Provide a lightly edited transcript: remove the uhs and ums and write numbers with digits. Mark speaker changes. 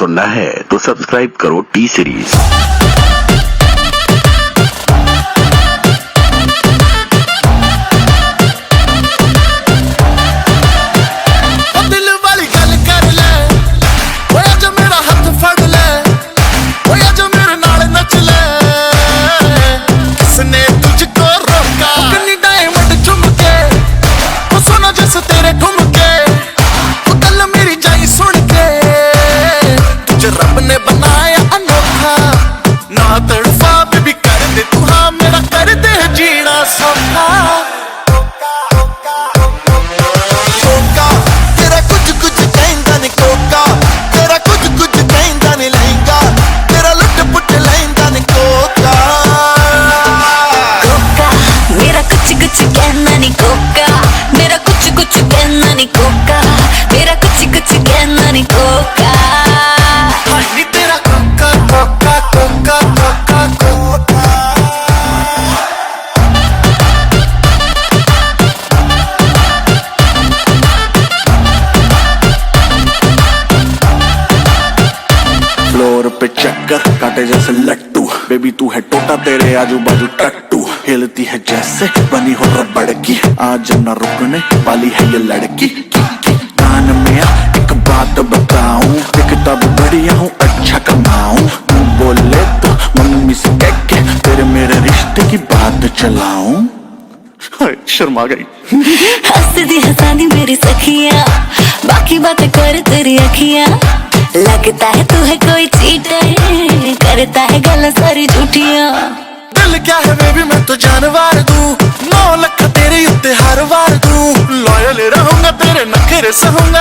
Speaker 1: सुनना है तो सब्सक्राइब करो टी सीरीज।
Speaker 2: तेरे ठुमके वो कल मेरी जाई सुन के तुझे रब ने बनाया अनोखा ना तड़फा बेबी कर दे तू हाँ मेरा कर दे जीना सौखा। कोका तेरा कुछ कुछ कहंदा नहीं कोका तेरा कुछ कुछ कहंदा नहीं लहंगा तेरा लुट पुट लहंदा नहीं कोका।
Speaker 3: कोका मेरा कुछ कुछ कहना नहीं कोका मेरा कुछ कुछ कहना नहीं कोका मेरा कुछ कुछ कहना नहीं कोका।
Speaker 2: हनी तेरा Coca Coca Coca Coca Coca. Floor पे चक्कर काटे जैसे लट्टू बेबी तू है टोटा तेरे आजू बाजू टट्टू हिलती है जैसे बनी हो रबड़ की आज न रुकने वाली है ये लड़की। कान में एक बात बताऊं दिखता भी बढ़िया हूँ अच्छा कमाऊं तू बोले तो मम्मी से कह के तेरे मेरे रिश्ते की बात चलाऊं। शर्मा गई
Speaker 3: हंसदी हंसानी मेरी सखियां बाकी बातें कर तेरी अखियां लगता है तू है कोई चीटर करता है गलत सारी झूठियां।
Speaker 2: दिल क्या है बेबी मैं तो जानवर दूं 9 लाख तेरे उत्ते हर वार दूं लॉयल रहूंगा तेरे नखरे सहूंगा